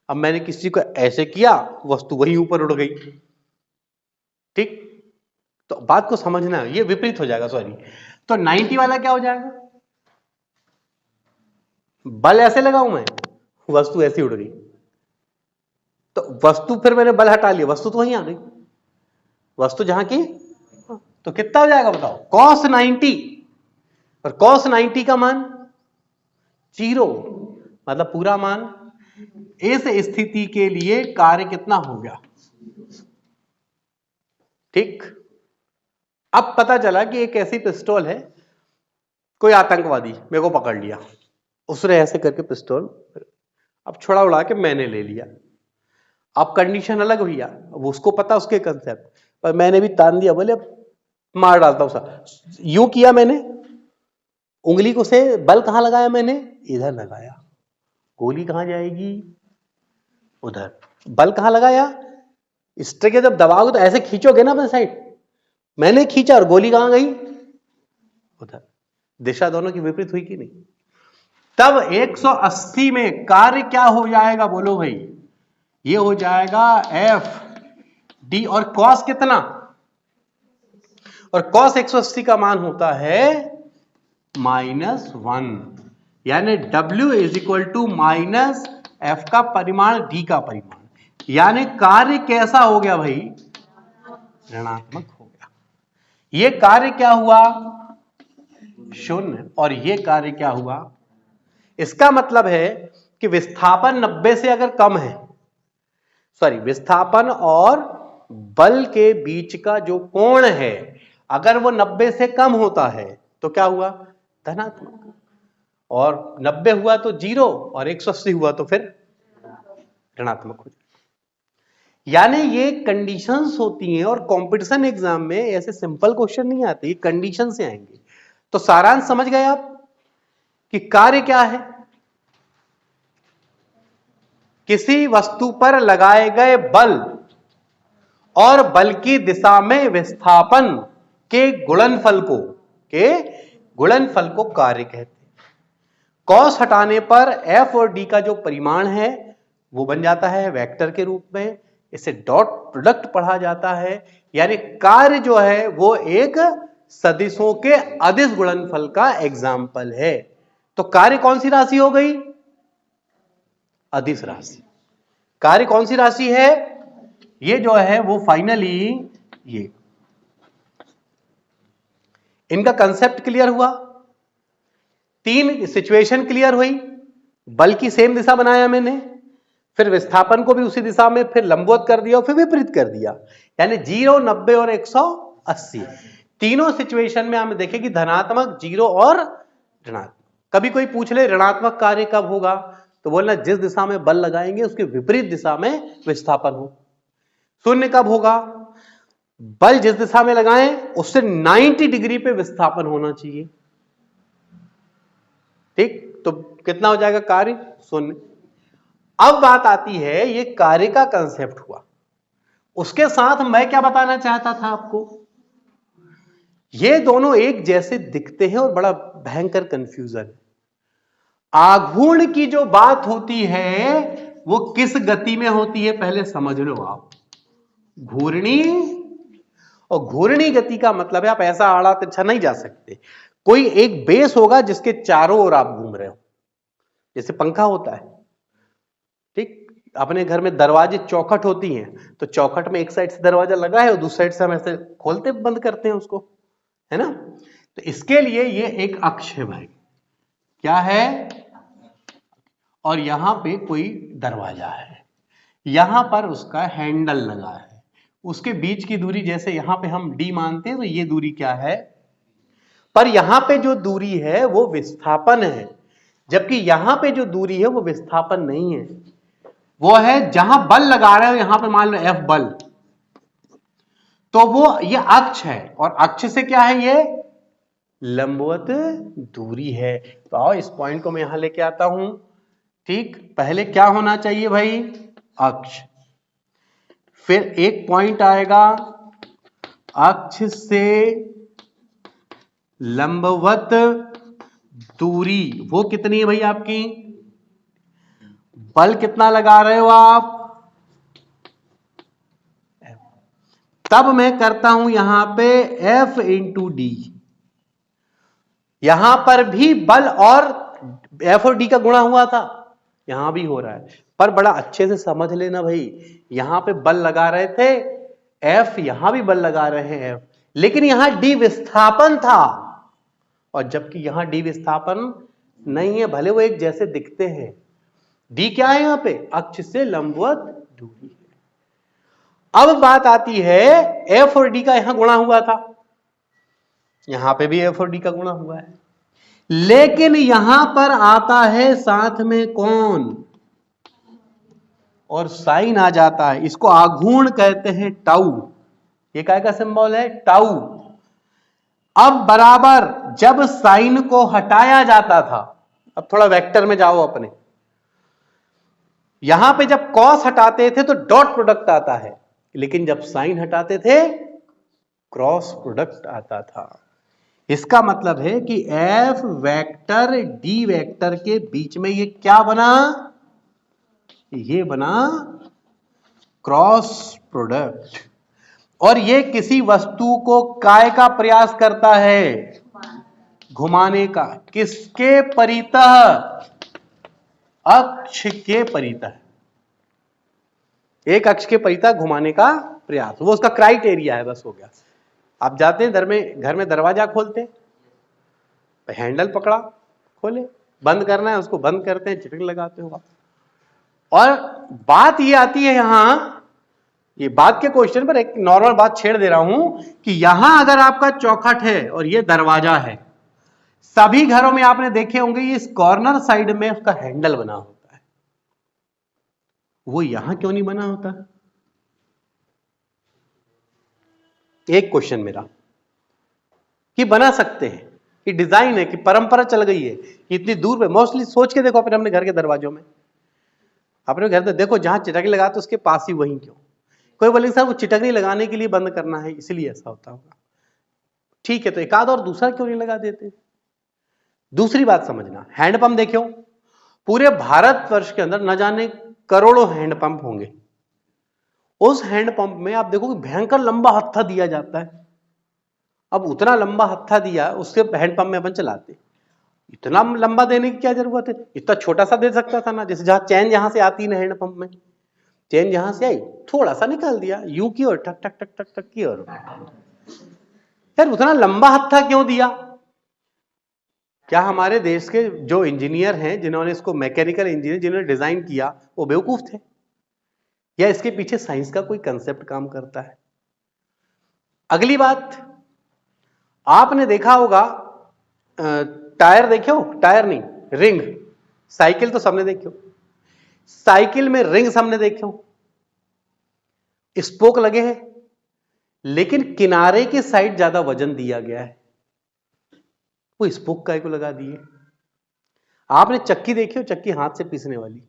अब मैंने किसी को ऐसे किया, वस्तु वहीं ऊपर उड़ गई। ठीक, तो बात को समझना है, ये विपरीत हो जाएगा, सॉरी। तो 90 वाला क्या हो जाएगा? बल ऐसे लगाऊं मैं, वस्तु ऐसी उड़ गई, तो वस्तु, फिर मैंने बल हटा लिया, वस्तु तो वहीं आ गई, वस्तु जहां की। तो कितना हो जाएगा बताओ? cos 90, और cos 90 का मान 0, मतलब पूरा मान। इस स्थिति के लिए कार्य कितना हो गया? ठीक, अब पता चला कि एक ऐसी पिस्तौल है, कोई आतंकवादी मेरे को पकड़ लिया, उसने ऐसे करके पिस्तौल अब छुड़ा उड़ा के मैंने ले लिया। अब कंडीशन अलग भैया, अब उसको पता उसके कंसेप्ट, पर मैंने भी तान दिया, बोले मार डालता हूं। यूं किया मैंने, उंगली को से बल कहां लगाया मैंने? इधर लगाया, गोली कहां जाएगी? उधर। बल कहां लगाया? इस तरह के जब दबाओगे तो ऐसे खींचोगे ना अपने साइड, मैंने खींचा और गोली कहां गई? उधर। दिशा दोनों की विपरीत हुई कि नहीं? तब 180 में कार्य क्या हो जाएगा बोलो भाई? ये हो जाएगा एफ डी, और कॉस कितना? और कॉस 180 का मान होता है -1, यानी W is equal to minus F का परिमाण डी का परिमाण, यानी कार्य कैसा हो गया भाई? ऋणात्मक हो गया। ये कार्य क्या हुआ? 0, और ये कार्य क्या हुआ? इसका मतलब है कि विस्थापन 90 से अगर कम है, सॉरी, विस्थापन और बल के बीच का जो कोण है, अगर वो 90 से कम होता है तो क्या हुआ? धनात्मक। और 90 हुआ तो 0, और 180 हुआ तो फिर ऋणात्मक हो जाए। यानी ये कंडीशंस होती हैं, और कंपटीशन एग्जाम में ऐसे सिंपल क्वेश्चन नहीं आते, ये कंडीशन से आएंगे। तो सारांश समझ गए आप कि कार्य क्या है? किसी वस्तु पर लगाए गए बल और बल की दिशा में विस्थापन के गुणनफल को कार्य कहते हैं। कॉस हटाने पर एफ और डी का जो परिमाण है वो बन जाता है वेक्टर के रूप में, इसे डॉट प्रोडक्ट पढ़ा जाता है। यानी कार्य जो है वो एक सदिशों के अदिश गुणनफल का एग्जाम्पल है। तो कार्य कौन सी राशि हो गई? अदिश राशि। कार्य कौन सी राशि है? ये जो है वो फाइनली ये। इनका कंसेप्ट क्लियर हुआ? 3 सिचुएशन क्लियर हुई। बल की सेम दिशा बनाया मैंने, फिर विस्थापन को भी उसी दिशा में फिर लंबवत कर दिया और फिर विपरीत कर दिया, यानी 0, 90 और 180। तीनों सिचुएशन में हम देखें कि धनात्मक, 0 और ऋणात्मक। कभी कोई पूछ ले ऋणात्मक कार्य कब होगा, तो बोलना जिस दिशा में बल लगाएंगे उसके विपरीत दिशा में विस्थापन हो। शून्य कब होगा? बल जिस दिशा में लगाएं उससे 90 डिग्री पे विस्थापन होना चाहिए। ठीक, तो कितना हो जाएगा कार्य? 0। अब बात आती है, ये कार्य का कंसेप्ट हुआ, उसके साथ मैं क्या बताना चाहता था आपको, ये दोनों एक जैसे दिखते हैं और बड़ा भयंकर कंफ्यूजन है। आघूर्ण की जो बात होती है वो किस गति में होती है पहले समझ लो आप। घूर्णी। और घूर्णी गति का मतलब है आप ऐसा आड़ा तिरछा नहीं जा सकते। कोई एक बेस होगा जिसके चारों ओर आप घूम रहे हो, जैसे पंखा होता है। ठीक, अपने घर में दरवाजे चौखट होती हैं, तो चौखट में एक साइड से दरवाजा लगा है और दूसरी साइड से हम ऐसे खोलते बंद करते हैं उसको, है ना। तो इसके लिए ये एक अक्ष है भाई, क्या है, और यहां पे कोई दरवाजा है, यहां पर उसका हैंडल लगा है, उसके बीच की दूरी जैसे यहां पे हम d मानते हैं तो ये दूरी क्या है, पर यहां पे जो दूरी है वो विस्थापन है, जबकि यहां पे जो दूरी है वो विस्थापन नहीं है, वो है जहां बल लगा रहे हो, यहां पे मान लो F बल, तो वो ये अक्ष है, और अक्ष से क्या है, ये लंबवत दूरी है। तो आओ इस पॉइंट को मैं यहां लेके आता हूं। ठीक, पहले क्या होना चाहिए भाई, अक्ष, फिर एक पॉइंट आएगा अक्ष से लंबवत दूरी, वो कितनी है भाई आपकी, बल कितना लगा रहे हो आप, तब मैं करता हूं यहां पे F इंटू डी, यहां पर भी बल और F और D का गुणा हुआ था, यहां भी हो रहा है, पर बड़ा अच्छे से समझ लेना भाई, यहां पे बल लगा रहे थे F, यहां भी बल लगा रहे हैं F, लेकिन यहां D विस्थापन था, और जबकि यहां D विस्थापन नहीं है, भले वो एक जैसे दिखते हैं। D क्या है यहां पे, अक्ष से लंबवत दूरी है। अब बात आती है F और D का यहां गुणा हुआ था, यहां पे भी F और D का गुणा हुआ है, लेकिन यहां पर आता है साथ में कौन, और साइन आ जाता है, इसको आघूर्ण कहते हैं टाउ, ये काय का सिंबल है, टाउ। अब बराबर जब साइन को हटाया जाता था, अब थोड़ा वेक्टर में जाओ अपने, यहां पे जब कॉस हटाते थे तो डॉट प्रोडक्ट आता है, लेकिन जब साइन हटाते थे क्रॉस प्रोडक्ट आता था। इसका मतलब है कि F वेक्टर D वेक्टर के बीच में ये क्या बना, ये बना क्रॉस प्रोडक्ट, और ये किसी वस्तु को काय का प्रयास करता है, घुमाने का, किसके परितः, अक्ष के परितः, एक अक्ष के परितः घुमाने का प्रयास, वो उसका क्राइटेरिया है, बस हो गया। आप जाते हैं घर में दरवाजा खोलते, हैंडल पकड़ा, खोले, बंद करना है उसको बंद करते हैं, चिटक लगाते हो आप। और बात ये आती है यहां, ये बात के क्वेश्चन पर एक नॉर्मल बात छेड़ दे रहा हूं कि यहां अगर आपका चौखट है और ये दरवाजा है, सभी घरों में आपने देखे होंगे ये इस कॉर्नर साइड में उसका हैंडल बना होता है, वो यहां क्यों नहीं बना होता, एक क्वेश्चन मेरा, कि बना सकते हैं, कि डिजाइन है, कि परंपरा चल गई है, कि इतनी दूर पे, मोस्टली सोच के देखो अपने घर के दरवाजों में, अपने घर में देखो जहां चिटकनी लगाते उसके पास ही वहीं क्यों, कोई बोलेंगे सर वो चिटकनी लगाने के लिए बंद करना है इसलिए ऐसा होता होगा, ठीक है, तो एक आध और दूसरा क्यों नहीं लगा देते। दूसरी बात समझना, हैंडपंप देखो, पूरे भारतवर्ष के अंदर न जाने करोड़ों हैंडपंप होंगे, उस हैंडपंप में आप देखो कि भयंकर लंबा हत्था दिया जाता है, अब उतना लंबा हत्था दिया उससे हैंडपंप में अपन चलाते, इतना लंबा देने की क्या जरूरत है, इतना छोटा सा दे सकता था ना, जैसे जहां चैन जहां से आती है ना हैंडपंप में, चैन जहां से आई थोड़ा सा निकाल दिया, यू की और टक टक टक टक टक की, और यार उतना लंबा हत्था क्यों दिया। क्या हमारे देश के जो इंजीनियर हैं जिन्होंने इसको, मैकेनिकल इंजीनियर जिन्होंने डिजाइन किया, वो बेवकूफ थे, या इसके पीछे साइंस का कोई कंसेप्ट काम करता है। अगली बात, आपने देखा होगा टायर देखे हो, टायर नहीं रिंग, साइकिल तो सबने देखी हो, साइकिल में रिंग सबने देखे हो, स्पोक लगे हैं, लेकिन किनारे की साइड ज्यादा वजन दिया गया है, वो स्पोक काय को लगा दिए। आपने चक्की देखी हो, चक्की हाथ से पीसने वाली,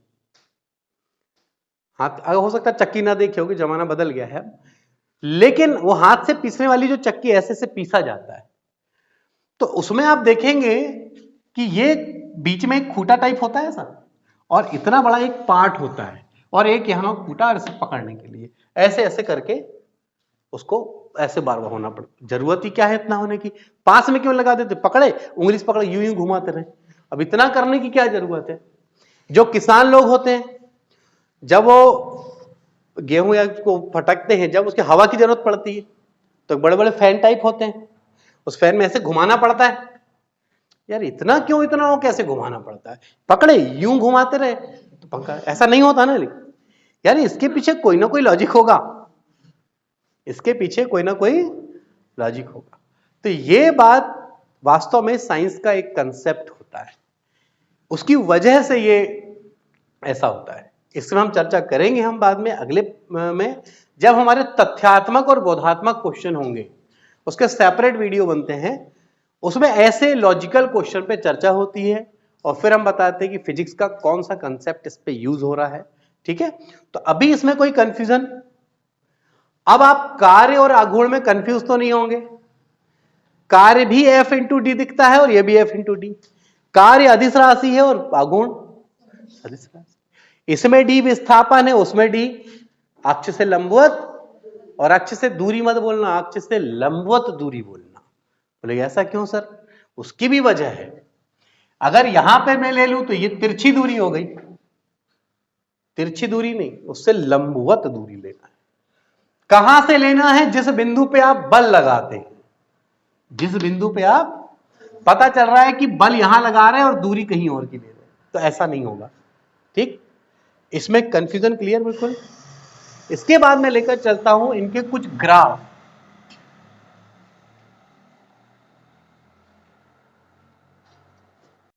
हाथ, हो सकता है चक्की ना देखी होगी, जमाना बदल गया है, लेकिन वो हाथ से पीसने वाली जो चक्की ऐसे से पीसा जाता है, तो उसमें आप देखेंगे कि ये बीच में एक खूंटा टाइप होता है ऐसा, और इतना बड़ा एक पार्ट होता है, और एक यहां खूंटा और इसे पकड़ने के लिए ऐसे ऐसे करके उसको ऐसे बार बार होना पड़ता। जरूरत ही क्या है इतना होने की, पास में क्यों लगा देते, पकड़े उंगली से पकड़े यूं यूं घुमाते रहे, अब इतना करने की क्या जरूरत है। जो किसान लोग होते हैं जब वो गेहूं या को फटकते हैं, जब उसके हवा की जरूरत पड़ती है तो बड़े बड़े फैन टाइप होते हैं, उस फैन में ऐसे घुमाना पड़ता है। यार इतना क्यों, इतना वो कैसे घुमाना पड़ता है, पकड़े यूं घुमाते रहे तो पंखा ऐसा नहीं होता ना। लेकिन यार इसके पीछे कोई ना कोई लॉजिक होगा, इसके पीछे कोई ना कोई लॉजिक होगा। तो ये बात वास्तव में साइंस का एक कंसेप्ट होता है, उसकी वजह से ये ऐसा होता है। इसमें हम चर्चा करेंगे हम बाद में अगले में, जब हमारे तथ्यात्मक और बोधात्मक क्वेश्चन होंगे, उसके सेपरेट वीडियो बनते हैं, उसमें ऐसे लॉजिकल क्वेश्चन पे चर्चा होती है और फिर हम बताते हैं कि फिजिक्स का कौन सा कंसेप्ट इस पे यूज हो रहा है। ठीक है, तो अभी इसमें कोई कंफ्यूजन, अब आप कार्य और आघूर्ण में कंफ्यूज तो नहीं होंगे। कार्य भी F इंटू डी दिखता है और यह भी F इंटू डी, कार्य अदिश राशि है और आघूर्ण अदिश राशि। इसमें डी विस्थापन है, उसमें डी अक्ष से लंबवत, और अक्ष से दूरी मत बोलना, अक्ष से लंबवत दूरी बोलना। बोले ऐसा क्यों सर, उसकी भी वजह है। अगर यहां पे मैं ले लूं तो ये तिरछी दूरी हो गई, तिरछी दूरी नहीं, उससे लंबवत दूरी लेना है। कहां से लेना है, जिस बिंदु पे आप बल लगाते हैं, जिस बिंदु पे आप पता चल रहा है कि बल यहां लगा रहे हैं और दूरी कहीं और की ले रहे हैं, तो ऐसा नहीं होगा। ठीक, इसमें कंफ्यूजन क्लियर बिल्कुल। इसके बाद मैं लेकर चलता हूं इनके कुछ ग्राफ,